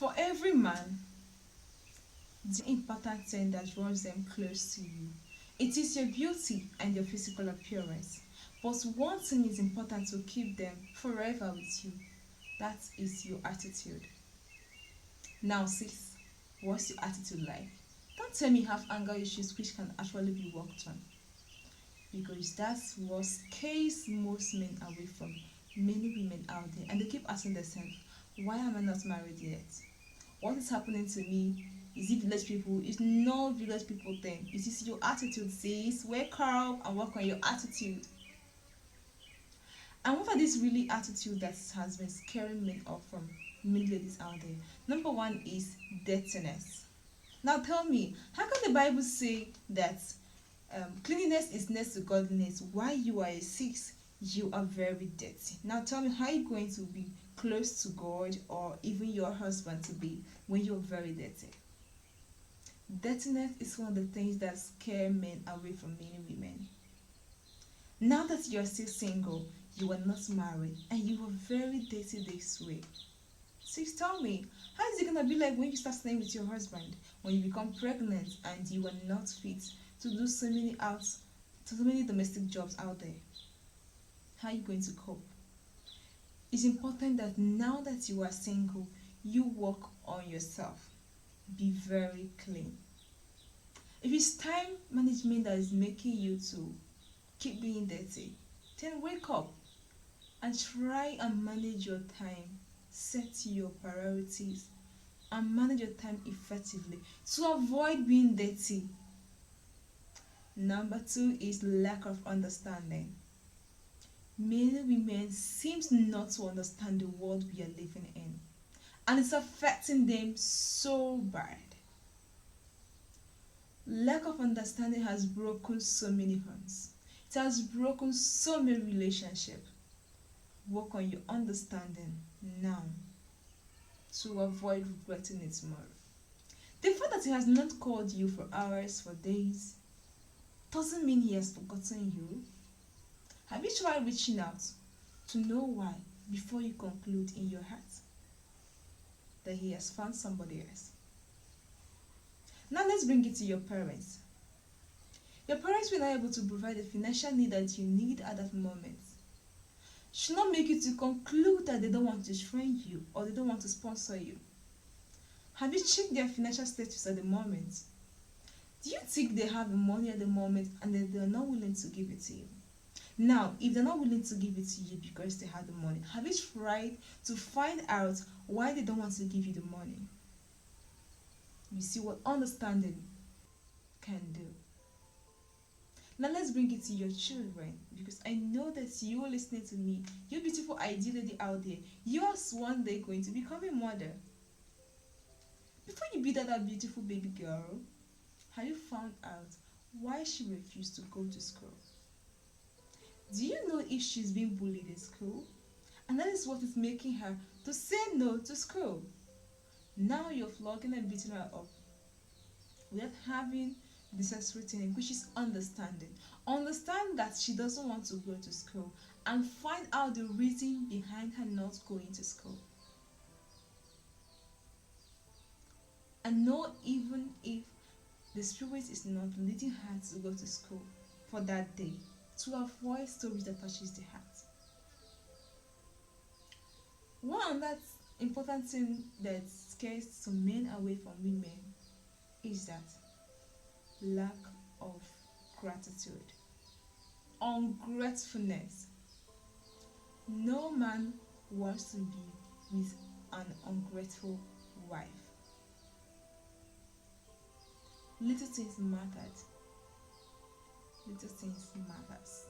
For every man, the important thing that draws them close to you, it is your beauty and your physical appearance. But one thing is important to keep them forever with you. That is your attitude. Now, sis, what's your attitude like? Don't tell me you have anger issues which can actually be worked on. Because that's what scares most men away from many women out there. And they keep asking themselves, why am I not married yet? What is happening to me? Is it village people? It's not village people thing. It is your attitude, sis. Wake up and work on your attitude. And what are these really attitude that has been scaring men off from many ladies out there? Number one is dirtiness. Now tell me, how can the Bible say that cleanliness is next to godliness while you are a six, you are very dirty? Now tell me, how are you going to be close to God or even your husband to be when you're very dirty? Dirtiness is one of the things that scare men away from many women. Now that you're still single, you are not married, and you are very dirty this way. Sis, tell me, how is it gonna be like when you start staying with your husband, when you become pregnant and you are not fit to do so many domestic jobs out there? How are you going to cope? It's important that now that you are single, you work on yourself. Be very clean. If it's time management that is making you to keep being dirty, then wake up and try and manage your time. Set your priorities and manage your time effectively to avoid being dirty. Number two is lack of understanding. Many women seems not to understand the world we are living in, and it's affecting them so bad. Lack of understanding has broken so many homes. It has broken so many relationships. Work on your understanding now to avoid regretting it tomorrow. The fact that he has not called you for hours, for days, doesn't mean he has forgotten you. Have you tried reaching out to know why before you conclude in your heart that he has found somebody else? Now let's bring it to your parents. Your parents were not able to provide the financial need that you need at that moment. Should not make you to conclude that they don't want to train you or they don't want to sponsor you. Have you checked their financial status at the moment? Do you think they have the money at the moment and that they're not willing to give it to you? Now, if they're not willing to give it to you because they have the money, have you tried to find out why they don't want to give you the money? You see what understanding can do. Now let's bring it to your children, because I know that you are listening to me. You beautiful ideal lady out there, you are one day going to become a mother. Before you be that beautiful baby girl, have you found out why she refused to go to school? Do you know if she's being bullied in school? And that is what is making her to say no to school. Now you're flogging and beating her up without having the necessary thing, which is understanding. Understand that she doesn't want to go to school and find out the reason behind her not going to school. And know even if the spirit is not leading her to go to school for that day, to avoid stories that touches the heart. One that important thing that scares some men away from women is that lack of gratitude, ungratefulness. No man wants to be with an ungrateful wife. Little things mattered. Little things matters.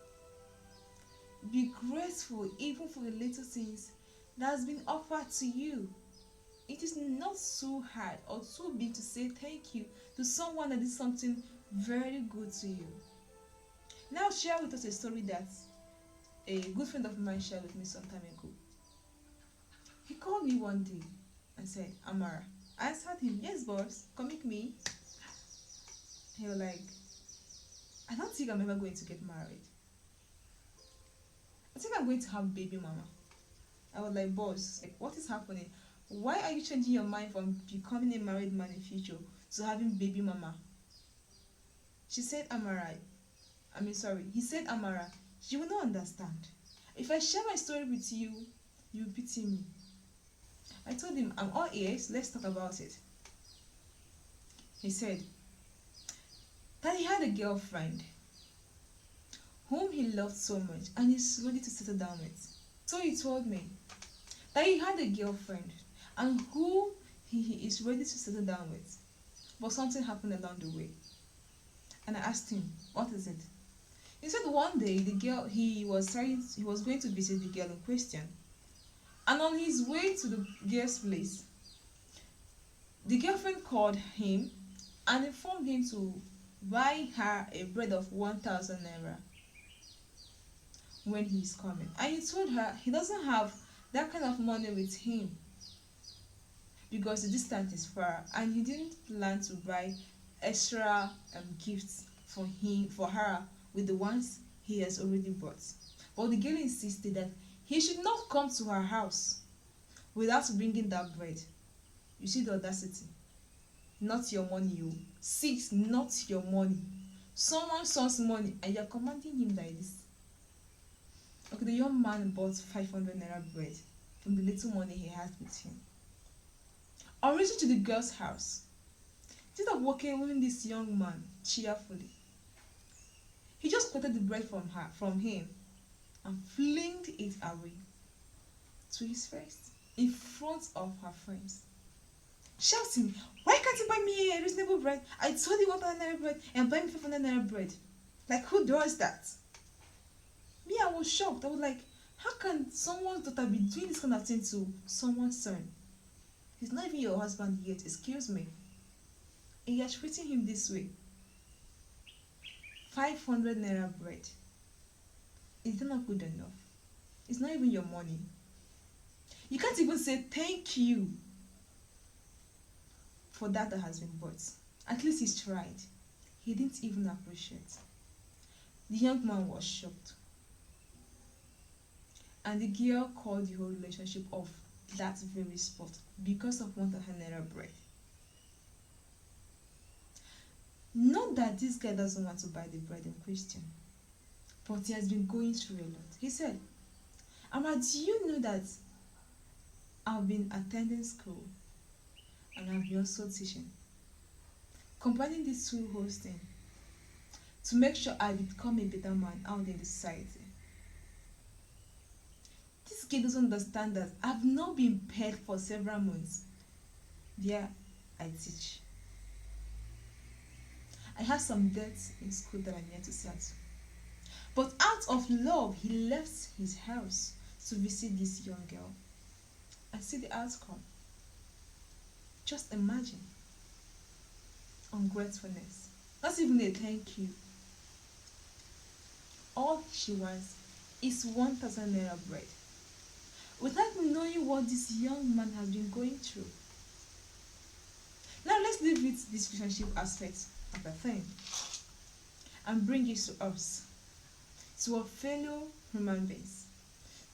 Be grateful even for the little things that has been offered to you. It is not so hard or too big to say thank you to someone that did something very good to you. Now share with us a story that a good friend of mine shared with me some time ago. He called me one day and said, Amara. I answered him, yes boss, come with me. He was like, I don't think I'm ever going to get married. I think I'm going to have baby mama. I was like, boss, like, what is happening? Why are you changing your mind from becoming a married man in future to having baby mama? She said, Amara, he said, Amara, you will not understand. If I share my story with you, you pity me. I told him, I'm all ears, let's talk about it. He said that he had a girlfriend whom he loved so much and is ready to settle down with. So he told me that he had a girlfriend and who he is ready to settle down with. But something happened along the way. And I asked him, what is it? He said one day the girl he was going to visit the girl in question. And on his way to the girl's place, the girlfriend called him and informed him to buy her a bread of 1,000 naira when he is coming. And he told her he doesn't have that kind of money with him because the distance is far and he didn't plan to buy extra gifts for her with the ones he has already bought. But the girl insisted that he should not come to her house without bringing that bread. You see the audacity? Not your money, you. 6, not your money. Someone's son's money and you're commanding him like this. Okay, the young man bought 500 naira bread from the little money he had with him. On reaching to the girl's house, instead of welcoming this young man cheerfully, he just collected the bread from him, and flinged it away to his face in front of her friends, shouting, "Why can't you buy me a reasonable bread? I told you 1,000 naira bread and buy me 500 naira bread. Like, who does that?" Me, I was shocked. I was like, how can someone's daughter be doing this kind of thing to someone's son? He's not even your husband yet, excuse me. And you're treating him this way. 500 naira bread. Is that not good enough? It's not even your money. You can't even say thank you for that has been bought. At least he's tried. He didn't even appreciate. The young man was shocked. And the girl called the whole relationship off that very spot because of 1,000 naira bread. Not that this guy doesn't want to buy the bread in question, but he has been going through a lot. He said, "Amma, do you know that I've been attending school and I've been also teaching, combining these two whole things to make sure I become a better man out in the society. This kid doesn't understand that I've not been paid for several months. There, I teach. I have some debts in school that I'm yet to settle. But out of love, he left his house to visit this young girl and see the outcome. Just imagine. Ungratefulness. Not even a thank you. All she wants is 1,000 naira bread, without knowing what this young man has been going through. Now let's leave it this relationship aspect of the thing and bring it to us, to our fellow human beings,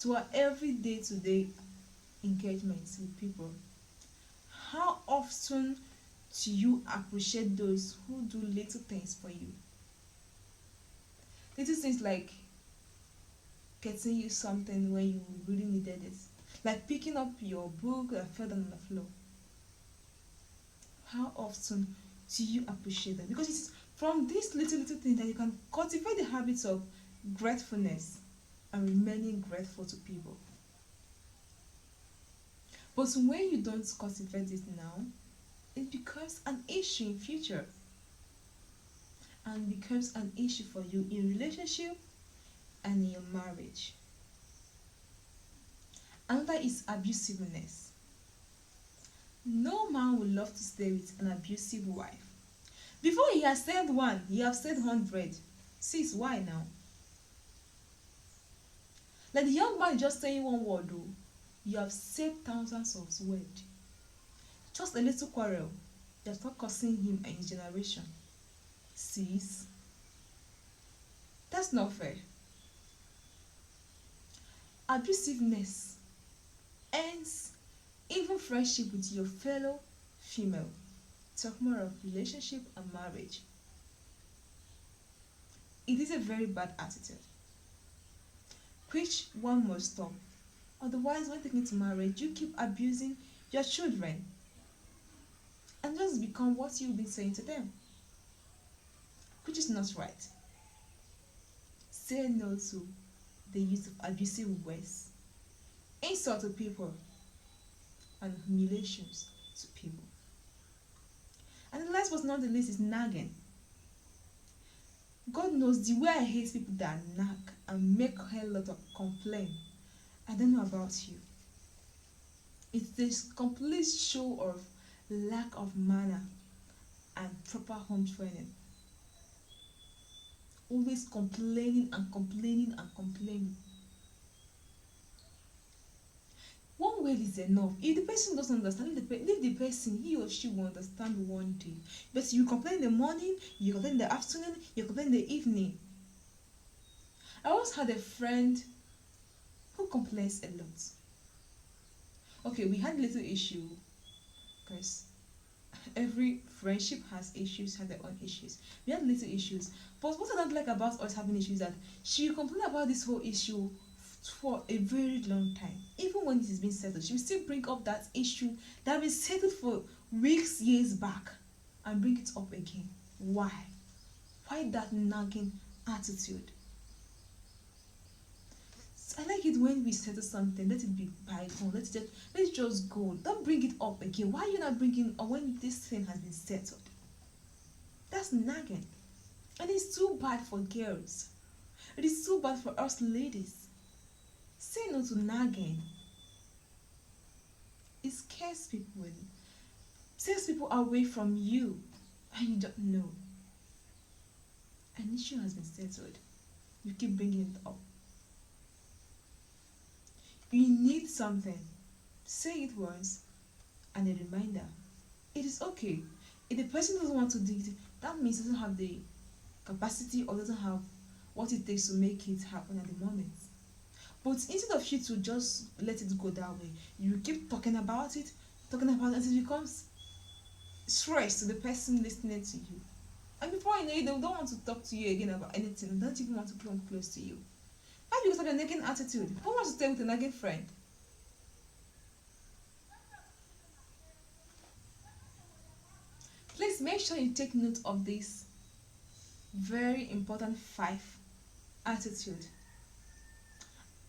to our everyday to-day engagements with people. How often do you appreciate those who do little things for you? Little things like getting you something when you really needed it, like picking up your book that fell down on the floor. How often do you appreciate that? Because it's from these little things that you can cultivate the habits of gratefulness and remaining grateful to people. But when you don't cultivate it now, it becomes an issue in future, and becomes an issue for you in relationship and in your marriage. Another is abusiveness. No man would love to stay with an abusive wife. Before he has said one, he has said 100. Sis, why now? Like the young man just saying one word though, you have said thousands of words. Just a little quarrel, you start cursing him and his generation. Sis, that's not fair. Abusiveness ends even friendship with your fellow female. Talk more of relationship and marriage. It is a very bad attitude, which one must stop. Otherwise, when taking to marriage, you keep abusing your children and just become what you've been saying to them, which is not right. Say no to the use of abusive words, insult to people, and humiliations to people. And the last but not the least is nagging. God knows the way I hate people that nag and make a hell lot of complaint. I don't know about you. It's this complete show of lack of manner and proper home training. Always complaining and complaining and complaining. One word is enough. If the person doesn't understand, leave the person, he or she will understand one day. But you complain in the morning, you complain in the afternoon, you complain in the evening. I once had a friend who complains a lot. Okay, we had a little issue because every friendship has issues, has their own issues. We had little issues. But what I don't like about us having issues is that she will complain about this whole issue for a very long time. Even when it has been settled, she will still bring up that issue that has been settled for weeks, years back and bring it up again. Why? Why that nagging attitude? I like it when we settle something, let it be bygone, let it just go. Don't bring it up again. Why are you not bringing or when this thing has been settled? That's nagging. And it's too bad for girls. It is too bad for us ladies. Say no to nagging. It scares people. It takes people away from you and you don't know. An issue has been settled. You keep bringing it up. You need something. Say it once and a reminder. It is okay. If the person doesn't want to do it, that means doesn't have the capacity or doesn't have what it takes to make it happen at the moment. But instead of you to just let it go that way, you keep talking about it until it becomes stress to the person listening to you. And before you know it, they don't want to talk to you again about anything. They don't even want to come close to you. Why because of your nagging attitude? Who wants to stay with a nagging friend? Please make sure you take note of this very important 5 attitude.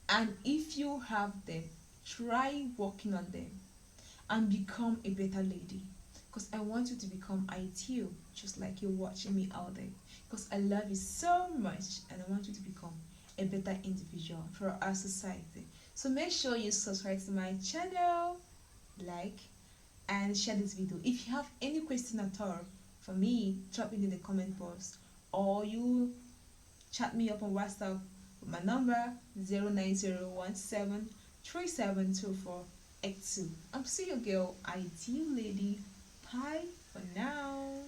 And if you have them, try working on them and become a better lady. Because I want you to become ideal, just like you're watching me out there. Because I love you so much and I want you to become a better individual for our society. So make sure you subscribe to my channel, like, and share this video. If you have any question at all for me, drop it in the comment box or you chat me up on WhatsApp with my number 09017372482. I'm still your girl, ideal lady. Bye for now.